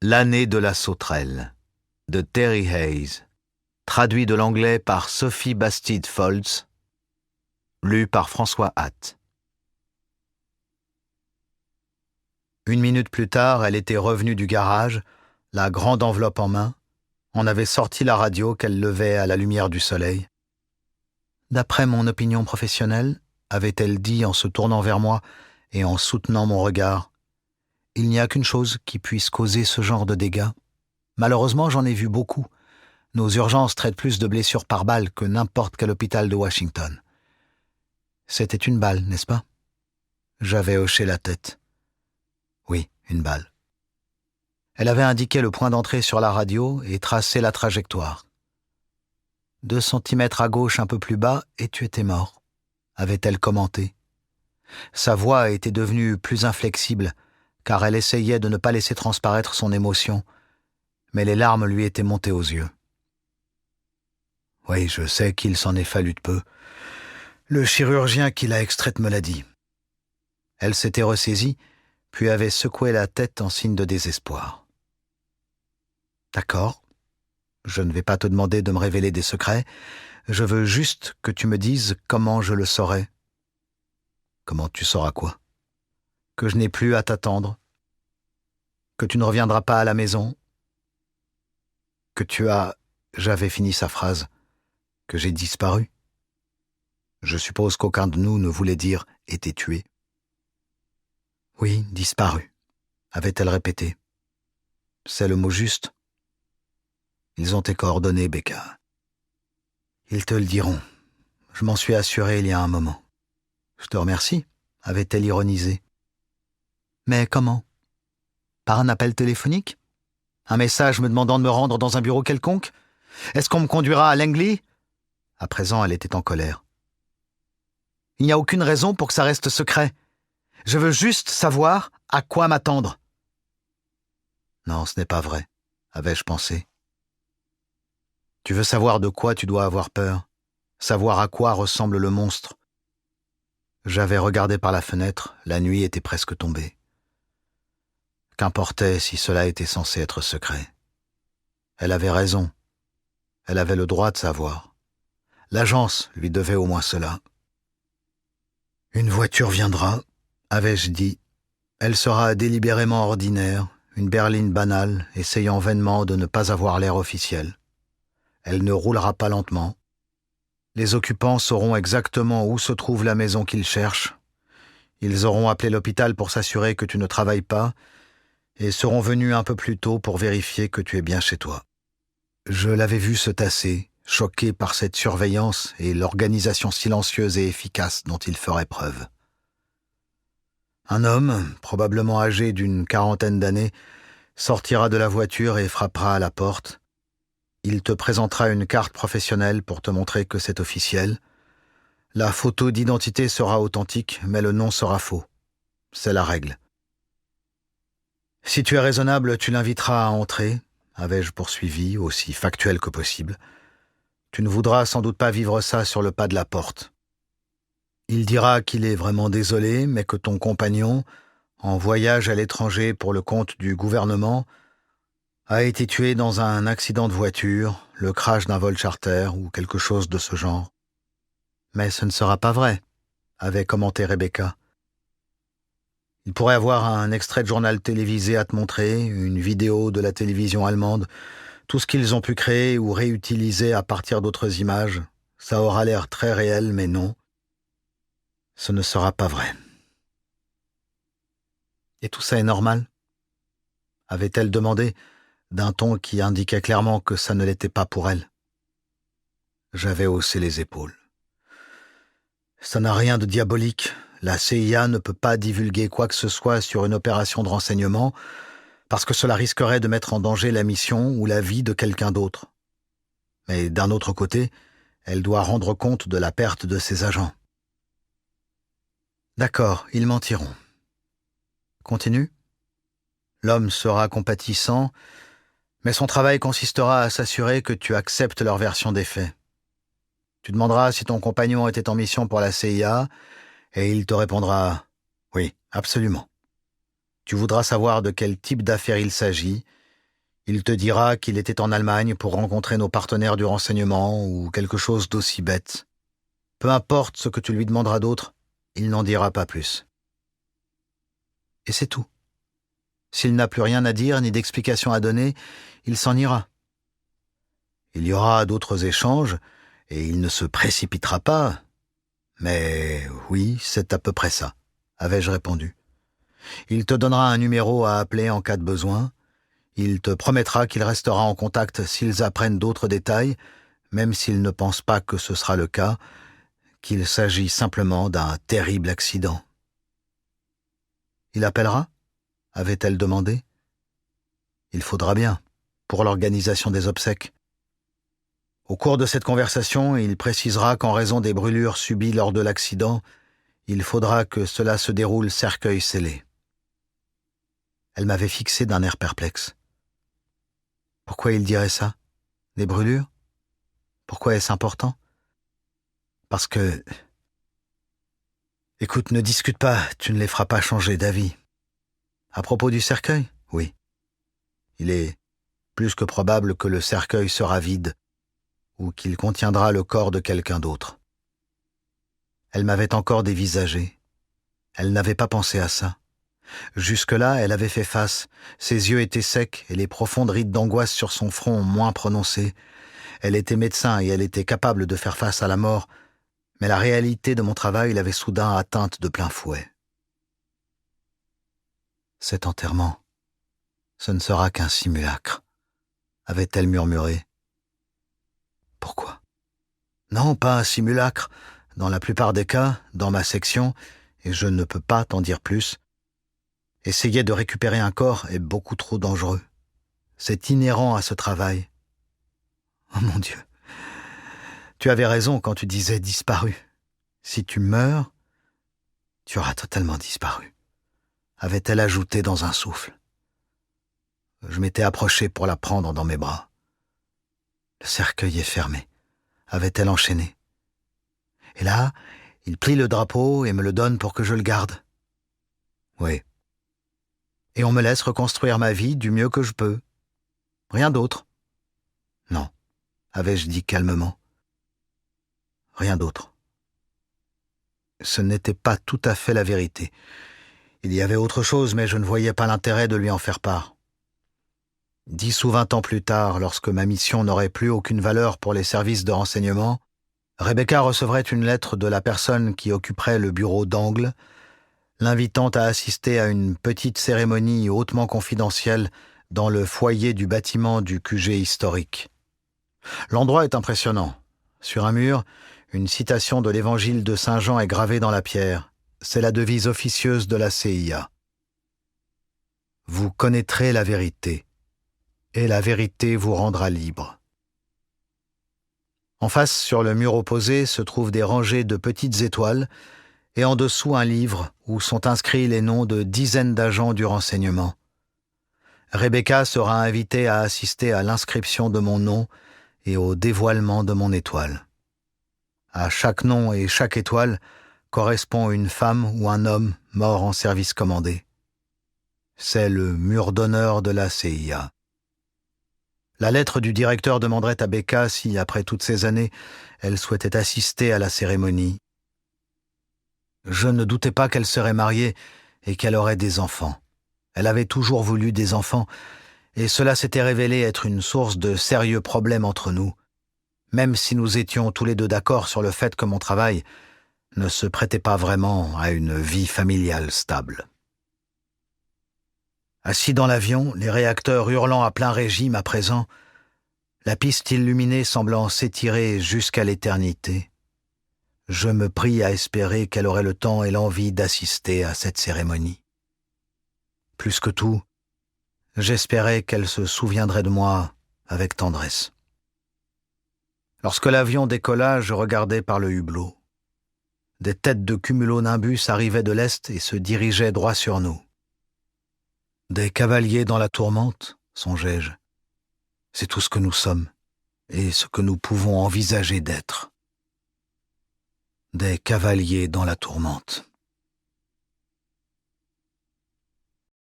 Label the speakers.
Speaker 1: L'année de la sauterelle, de Terry Hayes, traduit de l'anglais par Sophie Bastide-Foltz, lu par François Hatt. 1 minute plus tard, elle était revenue du garage, la grande enveloppe en main, en avait sorti la radio qu'elle levait à la lumière du soleil. D'après mon opinion professionnelle, avait-elle dit en se tournant vers moi et en soutenant mon regard, il n'y a qu'une chose qui puisse causer ce genre de dégâts. Malheureusement, j'en ai vu beaucoup. Nos urgences traitent plus de blessures par balle que n'importe quel hôpital de Washington. C'était une balle, n'est-ce pas? J'avais hoché la tête. Oui, une balle. Elle avait indiqué le point d'entrée sur la radio et tracé la trajectoire. 2 centimètres à gauche un peu plus bas et tu étais mort, avait-elle commenté. Sa voix était devenue plus inflexible, car elle essayait de ne pas laisser transparaître son émotion, mais les larmes lui étaient montées aux yeux. Oui, je sais qu'il s'en est fallu de peu. Le chirurgien qui l'a extraite me l'a dit. Elle s'était ressaisie, puis avait secoué la tête en signe de désespoir. D'accord, je ne vais pas te demander de me révéler des secrets, je veux juste que tu me dises comment je le saurai. Comment tu sauras quoi? Que je n'ai plus à t'attendre, que tu ne reviendras pas à la maison, que tu as... J'avais fini sa phrase. Que j'ai disparu. Je suppose qu'aucun de nous ne voulait dire « été tué ». Oui, disparu, avait-elle répété. C'est le mot juste. Ils ont tes coordonnées, Becca. Ils te le diront. Je m'en suis assuré il y a un moment. Je te remercie, avait-elle ironisé. Mais comment? Par un appel téléphonique? Un message me demandant de me rendre dans un bureau quelconque? Est-ce qu'on me conduira à Langley? À présent, elle était en colère. Il n'y a aucune raison pour que ça reste secret. Je veux juste savoir à quoi m'attendre. Non, ce n'est pas vrai, avais-je pensé. Tu veux savoir de quoi tu dois avoir peur, savoir à quoi ressemble le monstre. J'avais regardé par la fenêtre, la nuit était presque tombée. Qu'importait si cela était censé être secret. Elle avait raison. Elle avait le droit de savoir. L'agence lui devait au moins cela. Une voiture viendra, avais-je dit. Elle sera délibérément ordinaire, une berline banale, essayant vainement de ne pas avoir l'air officiel. Elle ne roulera pas lentement. Les occupants sauront exactement où se trouve la maison qu'ils cherchent. Ils auront appelé l'hôpital pour s'assurer que tu ne travailles pas et seront venus un peu plus tôt pour vérifier que tu es bien chez toi. Je l'avais vu se tasser, choqué par cette surveillance et l'organisation silencieuse et efficace dont il ferait preuve. Un homme, probablement âgé d'une 40aine d'années, sortira de la voiture et frappera à la porte. Il te présentera une carte professionnelle pour te montrer que c'est officiel. La photo d'identité sera authentique, mais le nom sera faux. C'est la règle. Si tu es raisonnable, tu l'inviteras à entrer, avais-je poursuivi, aussi factuel que possible. Tu ne voudras sans doute pas vivre ça sur le pas de la porte. Il dira qu'il est vraiment désolé, mais que ton compagnon, en voyage à l'étranger pour le compte du gouvernement, a été tué dans un accident de voiture, le crash d'un vol charter ou quelque chose de ce genre. Mais ce ne sera pas vrai, avait commenté Rebecca. Il pourrait avoir un extrait de journal télévisé à te montrer, une vidéo de la télévision allemande, tout ce qu'ils ont pu créer ou réutiliser à partir d'autres images. Ça aura l'air très réel, mais non. Ce ne sera pas vrai. Et tout ça est normal? Avait-elle demandé, d'un ton qui indiquait clairement que ça ne l'était pas pour elle. J'avais haussé les épaules. Ça n'a rien de diabolique. La CIA ne peut pas divulguer quoi que ce soit sur une opération de renseignement parce que cela risquerait de mettre en danger la mission ou la vie de quelqu'un d'autre. Mais d'un autre côté, elle doit rendre compte de la perte de ses agents. D'accord, ils mentiront. Continue. L'homme sera compatissant, mais son travail consistera à s'assurer que tu acceptes leur version des faits. Tu demanderas si ton compagnon était en mission pour la CIA, et il te répondra « Oui, absolument ». Tu voudras savoir de quel type d'affaire il s'agit, Il te dira qu'il était en Allemagne pour rencontrer nos partenaires du renseignement ou quelque chose d'aussi bête. Peu importe ce que tu lui demanderas d'autre, il n'en dira pas plus. Et c'est tout. S'il n'a plus rien à dire ni d'explication à donner, il s'en ira. Il y aura d'autres échanges et il ne se précipitera pas. Mais oui, c'est à peu près ça, avais-je répondu. Il te donnera un numéro à appeler en cas de besoin. Il te promettra qu'il restera en contact s'ils apprennent d'autres détails, même s'ils ne pensent pas que ce sera le cas, qu'il s'agit simplement d'un terrible accident. Il appellera ? Avait-elle demandé. Il faudra bien, pour l'organisation des obsèques. Au cours de cette conversation, il précisera qu'en raison des brûlures subies lors de l'accident, il faudra que cela se déroule cercueil scellé. Elle m'avait fixé d'un air perplexe. Pourquoi il dirait ça ? Des brûlures ? Pourquoi est-ce important ? Parce que... Écoute, ne discute pas, tu ne les feras pas changer d'avis. À propos du cercueil ? Oui. Il est plus que probable que le cercueil sera vide ou qu'il contiendra le corps de quelqu'un d'autre. Elle m'avait encore dévisagé. Elle n'avait pas pensé à ça. Jusque-là, elle avait fait face. Ses yeux étaient secs et les profondes rides d'angoisse sur son front moins prononcées. Elle était médecin et elle était capable de faire face à la mort, mais la réalité de mon travail l'avait soudain atteinte de plein fouet. Cet enterrement, ce ne sera qu'un simulacre, avait-elle murmuré. Pourquoi ? Non, pas un simulacre. Dans la plupart des cas, dans ma section, et je ne peux pas t'en dire plus, essayer de récupérer un corps est beaucoup trop dangereux. C'est inhérent à ce travail. Oh mon Dieu. Tu avais raison quand tu disais disparu. Si tu meurs, tu auras totalement disparu, avait-elle ajouté dans un souffle. Je m'étais approché pour la prendre dans mes bras. Le cercueil est fermé, avait-elle enchaîné. Et là, il plie le drapeau et me le donne pour que je le garde. Oui. Et on me laisse reconstruire ma vie du mieux que je peux. Rien d'autre. Non, avais-je dit calmement. Rien d'autre. Ce n'était pas tout à fait la vérité. Il y avait autre chose, mais je ne voyais pas l'intérêt de lui en faire part. 10 ou 20 ans plus tard, lorsque ma mission n'aurait plus aucune valeur pour les services de renseignement, Rebecca recevrait une lettre de la personne qui occuperait le bureau d'angle, l'invitant à assister à une petite cérémonie hautement confidentielle dans le foyer du bâtiment du QG historique. L'endroit est impressionnant. Sur un mur, une citation de l'évangile de Saint Jean est gravée dans la pierre. C'est la devise officieuse de la CIA. « Vous connaîtrez la vérité, et la vérité vous rendra libre. » En face, sur le mur opposé, se trouvent des rangées de petites étoiles et en dessous un livre où sont inscrits les noms de dizaines d'agents du renseignement. Rebecca sera invitée à assister à l'inscription de mon nom et au dévoilement de mon étoile. À chaque nom et chaque étoile correspond une femme ou un homme mort en service commandé. C'est le mur d'honneur de la CIA. La lettre du directeur demanderait à Becca si, après toutes ces années, elle souhaitait assister à la cérémonie. Je ne doutais pas qu'elle serait mariée et qu'elle aurait des enfants. Elle avait toujours voulu des enfants, et cela s'était révélé être une source de sérieux problèmes entre nous, même si nous étions tous les deux d'accord sur le fait que mon travail ne se prêtait pas vraiment à une vie familiale stable. Assis dans l'avion, les réacteurs hurlant à plein régime à présent, la piste illuminée semblant s'étirer jusqu'à l'éternité, je me pris à espérer qu'elle aurait le temps et l'envie d'assister à cette cérémonie. Plus que tout, j'espérais qu'elle se souviendrait de moi avec tendresse. Lorsque l'avion décolla, je regardais par le hublot. Des têtes de cumulonimbus arrivaient de l'est et se dirigeaient droit sur nous. Des cavaliers dans la tourmente, songeai-je. C'est tout ce que nous sommes, et ce que nous pouvons envisager d'être. Des cavaliers dans la tourmente.